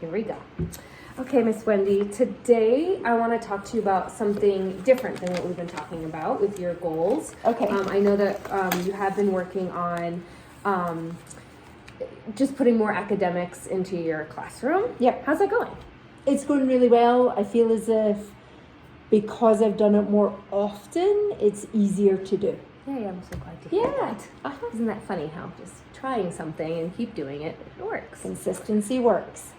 Here we go. Okay, Miss Wendy, today I want to talk to you about something different than what we've been talking about with your goals. Okay. I know that you have been working on just putting more academics into your classroom. Yep. How's that going? It's going really well. I feel as if because I've done it more often, it's easier to do. Yay, I'm so glad to hear that. Uh-huh. Isn't that funny how just trying something and keep doing it, it works. Consistency works.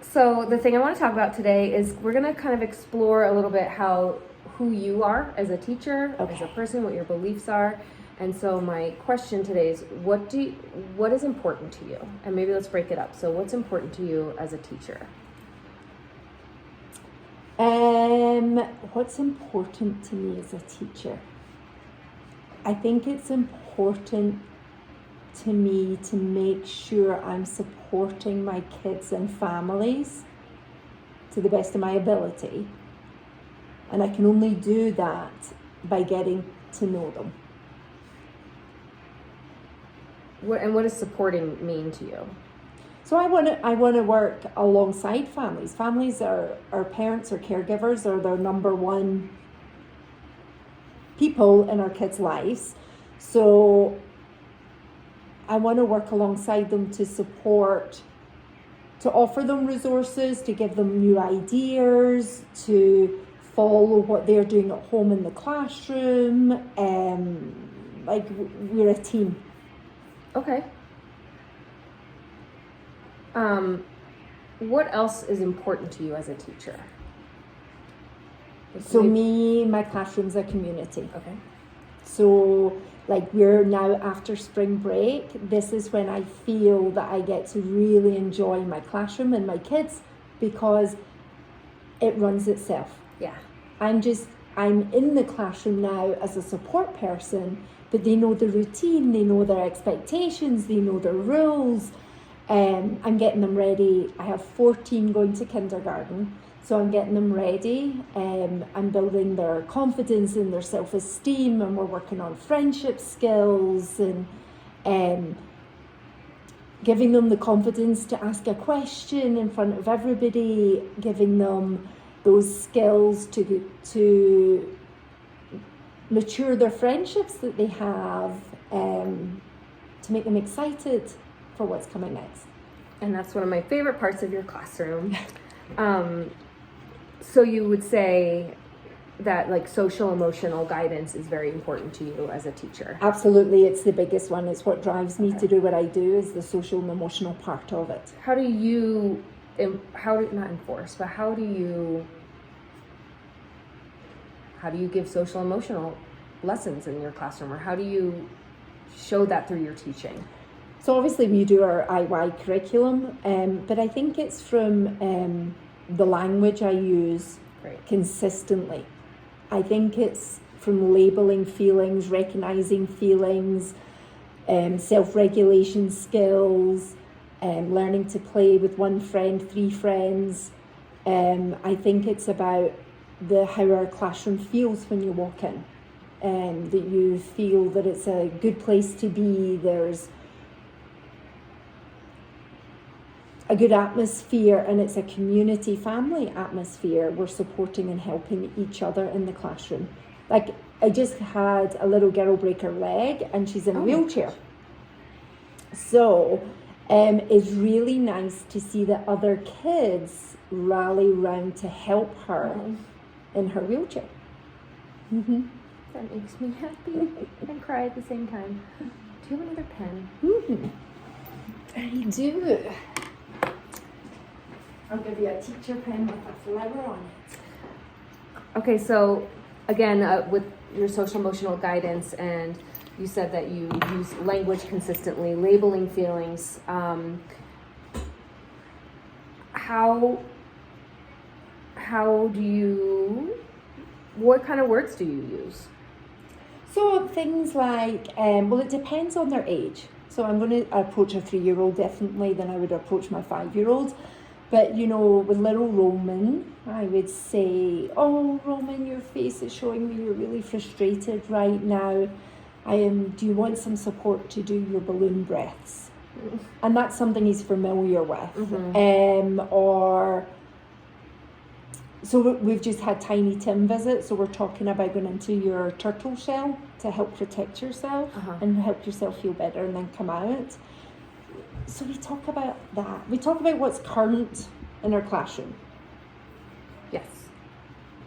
So the thing I want to talk about today is we're going to kind of explore a little bit who you are as a teacher, as a person, what your beliefs are. And so my question today is what is important to you? And maybe let's break it up. So what's important to you as a teacher? What's important to me as a teacher? I think it's important to me to make sure I'm supporting my kids and families to the best of my ability. And I can only do that by getting to know them. What does supporting mean to you? So I want to work alongside families. Families are parents or caregivers are their number one people in our kids' lives. So I want to work alongside them to support, to offer them resources, to give them new ideas, to follow what they're doing at home in the classroom. Like we're a team. Okay. What else is important to you as a teacher? So my classroom's a community. Okay. So like we're now after spring break, this is when I feel that I get to really enjoy my classroom and my kids because it runs itself. Yeah. I'm in the classroom now as a support person, but they know the routine, they know their expectations, they know their rules. I'm getting them ready. I have 14 going to kindergarten, so I'm getting them ready. I'm building their confidence and their self-esteem, and we're working on friendship skills and giving them the confidence to ask a question in front of everybody, giving them those skills to mature their friendships that they have, to make them excited for what's coming next. And that's one of my favorite parts of your classroom. So you would say that like social emotional guidance is very important to you as a teacher? Absolutely, it's the biggest one. It's what drives me to do what I do, is the social and emotional part of it. How do you give social emotional lessons in your classroom, or how do you show that through your teaching? So obviously we do our IY curriculum, but I think it's from the language I use consistently. I think it's from labeling feelings, recognizing feelings, self-regulation skills, learning to play with one friend, 3 friends. I think it's about how our classroom feels when you walk in, that you feel that it's a good place to be. There's a good atmosphere, and it's a community family atmosphere. We're supporting and helping each other in the classroom. Like I just had a little girl break her leg and she's in a wheelchair. So it's really nice to see that other kids rally round to help her in her wheelchair. Mm-hmm. That makes me happy and cry at the same time. Do you have another pen? Mm-hmm. I do. I'll give you a teacher pen with a flower on it. Okay, so again, with your social emotional guidance, and you said that you use language consistently, labeling feelings. What kind of words do you use? So things like, it depends on their age. So I'm going to approach a 3-year-old differently than I would approach my 5-year-old. But, with little Roman, I would say, "Oh, Roman, your face is showing me you're really frustrated right now. Do you want some support to do your balloon breaths?" and that's something he's familiar with. Or so we've just had Tiny Tim visit, so we're talking about going into your turtle shell to help protect yourself and help yourself feel better and then come out. So we talk about that. We talk about what's current in our classroom. Yes.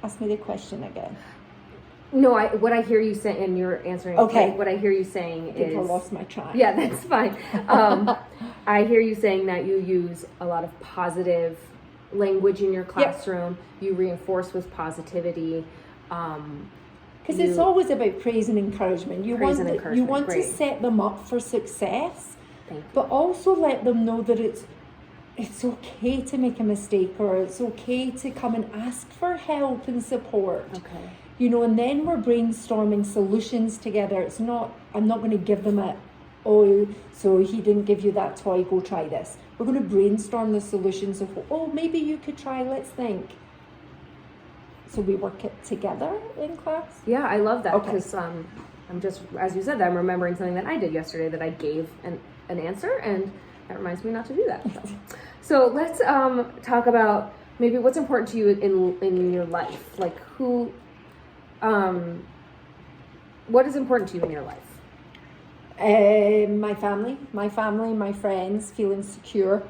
Ask me the question again. No, what I hear you saying, and you're answering. Okay. What I hear you saying I think I is. lost my track. Yeah, that's fine. I hear you saying that you use a lot of positive language in your classroom. Yep. You reinforce with positivity. Because it's always about praise and encouragement. You want Great. to set them up for success, Thank you. but also let them know that it's okay to make a mistake, or it's okay to come and ask for help and support. Okay. You know, and then we're brainstorming solutions together. I'm not going to give them so he didn't give you that toy, go try this. We're going to brainstorm the solutions of, maybe you could try, let's think. So we work it together in class? Yeah, I love that, Okay. because I'm just, as you said, I'm remembering something that I did yesterday that I gave an answer, and that reminds me not to do that. So let's talk about maybe what's important to you in your life. Like what is important to you in your life? My family, my friends, feeling secure.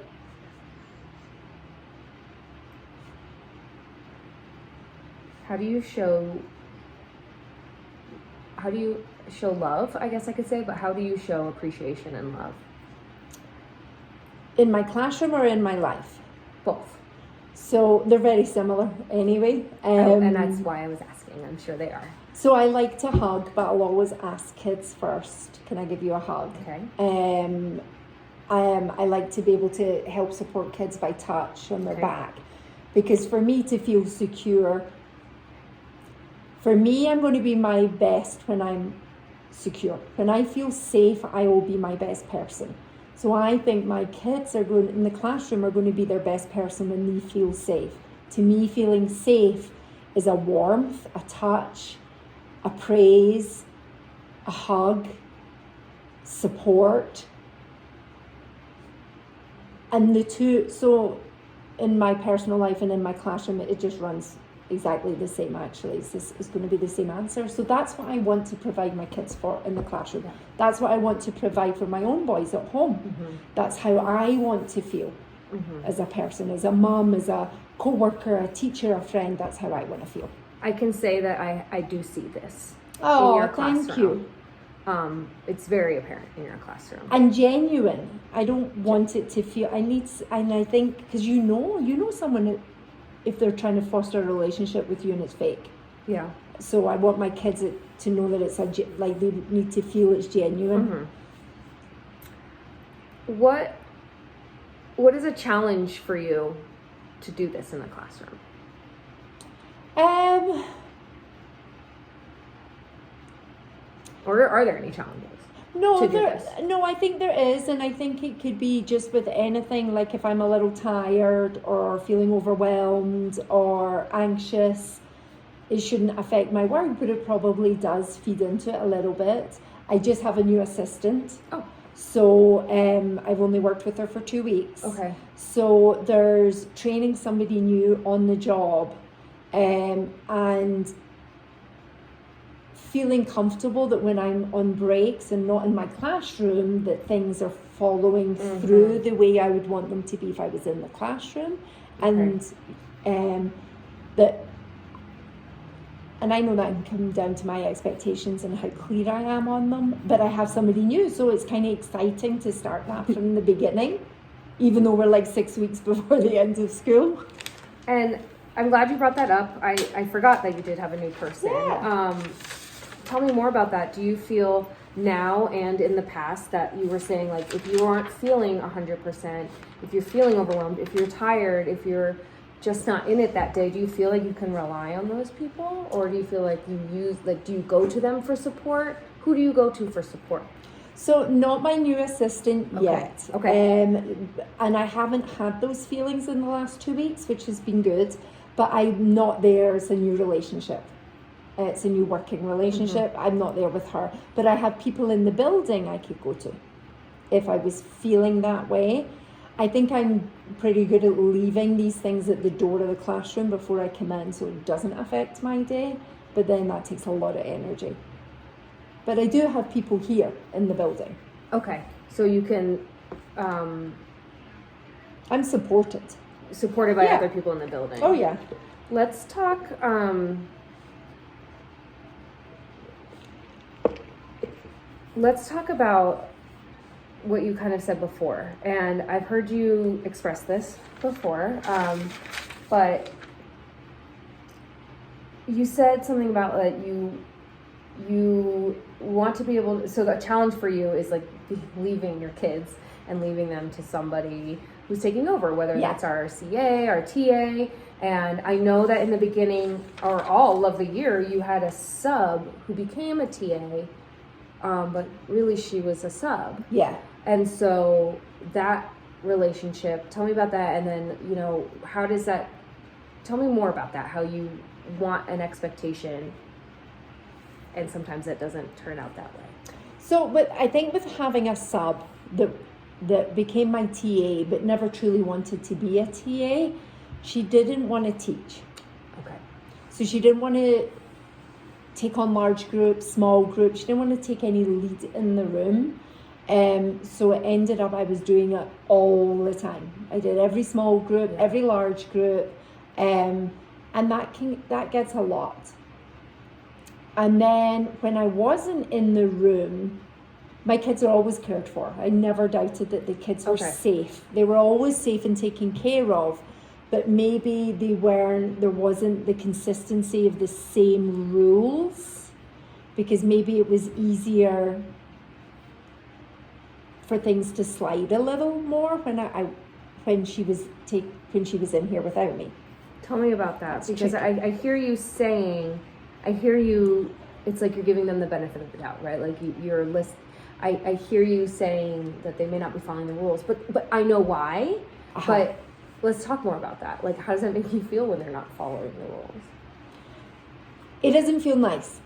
How do you show love, I guess I could say, but how do you show appreciation and love? In my classroom or in my life? Both. So they're very similar anyway. And that's why I was asking. I'm sure they are. So I like to hug, but I'll always ask kids first, can I give you a hug? Okay. I like to be able to help support kids by touch on their Okay. back. Because for me to feel secure, I'm going to be my best when I'm secure. When I feel safe, I will be my best person. So I think my kids in the classroom are going to be their best person when they feel safe. To me, feeling safe is a warmth, a touch, a praise, a hug, support. And the two, so in my personal life and in my classroom, it just runs exactly the same actually. It's going to be the same answer. So that's what I want to provide my kids for in the classroom. Yeah. That's what I want to provide for my own boys at home. Mm-hmm. That's how I want to feel as a person, as a mum, as a co-worker, a teacher, a friend. That's how I want to feel. I can say that I do see this in Oh, your thank classroom. you. It's very apparent in your classroom. And genuine. I don't want it to feel, and I think, because you know someone, if they're trying to foster a relationship with you and it's fake. Yeah. So I want my kids to know that it's like they need to feel it's genuine. Mm-hmm. What is a challenge for you to do this in the classroom? Or are there any challenges? No, I think there is, and I think it could be just with anything, like if I'm a little tired or feeling overwhelmed or anxious, it shouldn't affect my work, but it probably does feed into it a little bit. I just have a new assistant. Oh. So I've only worked with her for 2 weeks. Okay. So there's training somebody new on the job, and feeling comfortable that when I'm on breaks and not in my classroom, that things are following through the way I would want them to be if I was in the classroom. And and I know that can come down to my expectations and how clear I am on them, but I have somebody new, so it's kind of exciting to start that from the beginning, even though we're like 6 weeks before the end of school. And I'm glad you brought that up. I forgot that you did have a new person. Yeah. Tell me more about that. Do you feel now and in the past that you were saying, like, if you aren't feeling 100%, if you're feeling overwhelmed, if you're tired, if you're just not in it that day, do you feel like you can rely on those people? Or do you feel like do you go to them for support? Who do you go to for support? So not my new assistant yet. Okay. And I haven't had those feelings in the last 2 weeks, which has been good, but I'm not there as a new relationship. It's a new working relationship. I'm not there with her, but I have people in the building I could go to. if I was feeling that way. I think I'm pretty good at leaving these things at the door of the classroom before I come in so it doesn't affect my day, but then that takes a lot of energy. But I do have people here in the building. Okay, so you can I'm supported. supported by Yeah. other people in the building. Oh yeah. Let's talk. Let's talk about what you kind of said before, and I've heard you express this before, but you said something about like you want to be able to, so the challenge for you is like leaving your kids and leaving them to somebody who's taking over, whether Yeah. that's our CA, our TA. And I know that in the beginning or all of the year, you had a sub who became a TA, but really she was a sub. Yeah. And so that relationship, tell me about that. And then, you know, how does that, tell me more about that, how you want an expectation and sometimes it doesn't turn out that way. So, but I think with having a sub that became my TA but never truly wanted to be a TA, she didn't want to teach. Okay. So she didn't want to take on large groups, small groups. She didn't want to take any lead in the room. So it ended up I was doing it all the time. I did every small group, Yeah. every large group, and that gets a lot. And then when I wasn't in the room, my kids are always cared for. I never doubted that the kids were Okay. safe. They were always safe and taken care of, but maybe there wasn't the consistency of the same rules, because maybe it was easier for things to slide a little more when she was in here without me. Tell me about that, It's because tricky. I hear you saying, it's like you're giving them the benefit of the doubt, right? Like you're I hear you saying that they may not be following the rules, but I know why. Uh-huh. But let's talk more about that. Like, how does that make you feel when they're not following the rules? It doesn't feel nice.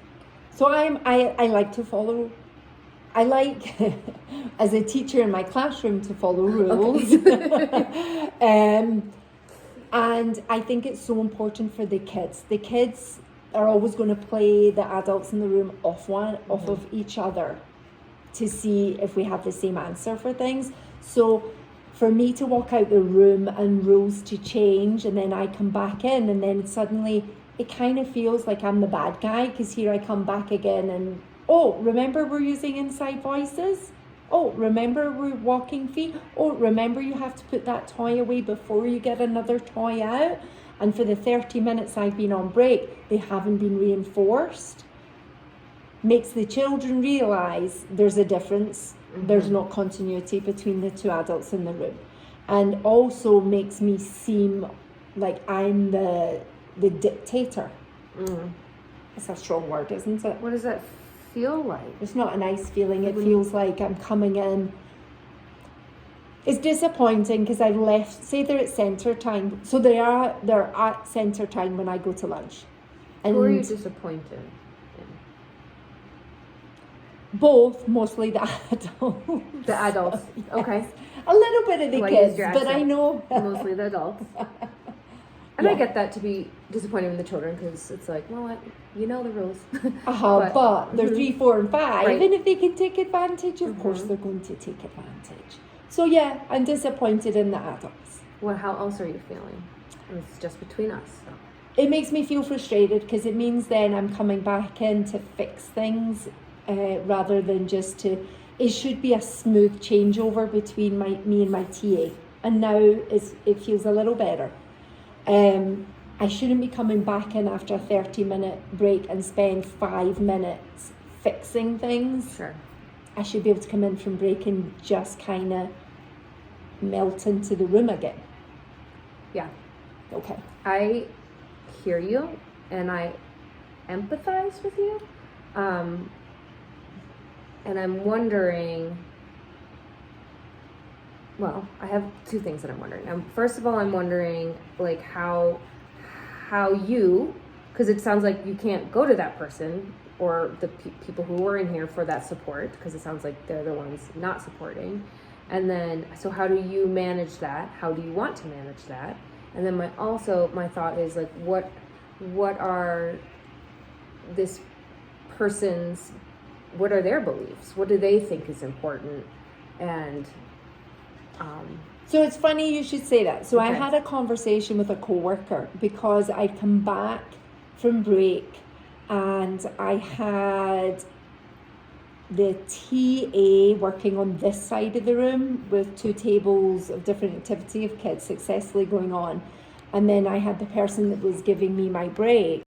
So I like to follow. I like, as a teacher in my classroom, to follow rules. And I think it's so important for the kids. The kids are always going to play the adults in the room off of each other to see if we have the same answer for things. So for me to walk out the room and rules to change, and then I come back in, and then suddenly it kind of feels like I'm the bad guy, because here I come back again and, oh, remember we're using inside voices? Oh, remember we're walking feet? Oh, remember you have to put that toy away before you get another toy out? And for the 30 minutes I've been on break, they haven't been reinforced. Makes the children realise there's a difference. Mm-hmm. There's not continuity between the two adults in the room. And also makes me seem like I'm the dictator. Mm. It's a strong word, isn't it? What does that feel like? It's not a nice feeling. It feels like I'm coming in. It's disappointing because I've left, say they're at centre time. So they're at centre time when I go to lunch. And Who are you disappointed in? Both, mostly the adults. The adults. Yes. Okay. A little bit of the Well, I kids, used your but I accent. know. Mostly the adults. And I Yeah. get that to be disappointing in the children, because it's like, well, you know the rules. But they're 3, 4, and 5, Right. and if they can take advantage, of course they're going to take advantage. So yeah, I'm disappointed in the adults. Well, how else are you feeling? It's just between us. So. It makes me feel frustrated, because it means then I'm coming back in to fix things rather than just to. It should be a smooth changeover between me and my TA, and now it feels a little better. I shouldn't be coming back in after a 30-minute break and spend 5 minutes fixing things. Sure. I should be able to come in from break and just kind of melt into the room again. Yeah. Okay. I hear you and I empathize with you. And I'm wondering, well, I have two things that I'm wondering. First of all, I'm wondering like how you, because it sounds like you can't go to that person or the people who were in here for that support, because it sounds like they're the ones not supporting. And then, so how do you manage that? How do you want to manage that? And then my thought is like, what are this person's, what are their beliefs? What do they think is important? And so it's funny you should say that. So I Okay. had a conversation with a coworker because I'd come back from break and I had the TA working on this side of the room with 2 tables of different activity of kids successfully going on. And then I had the person that was giving me my break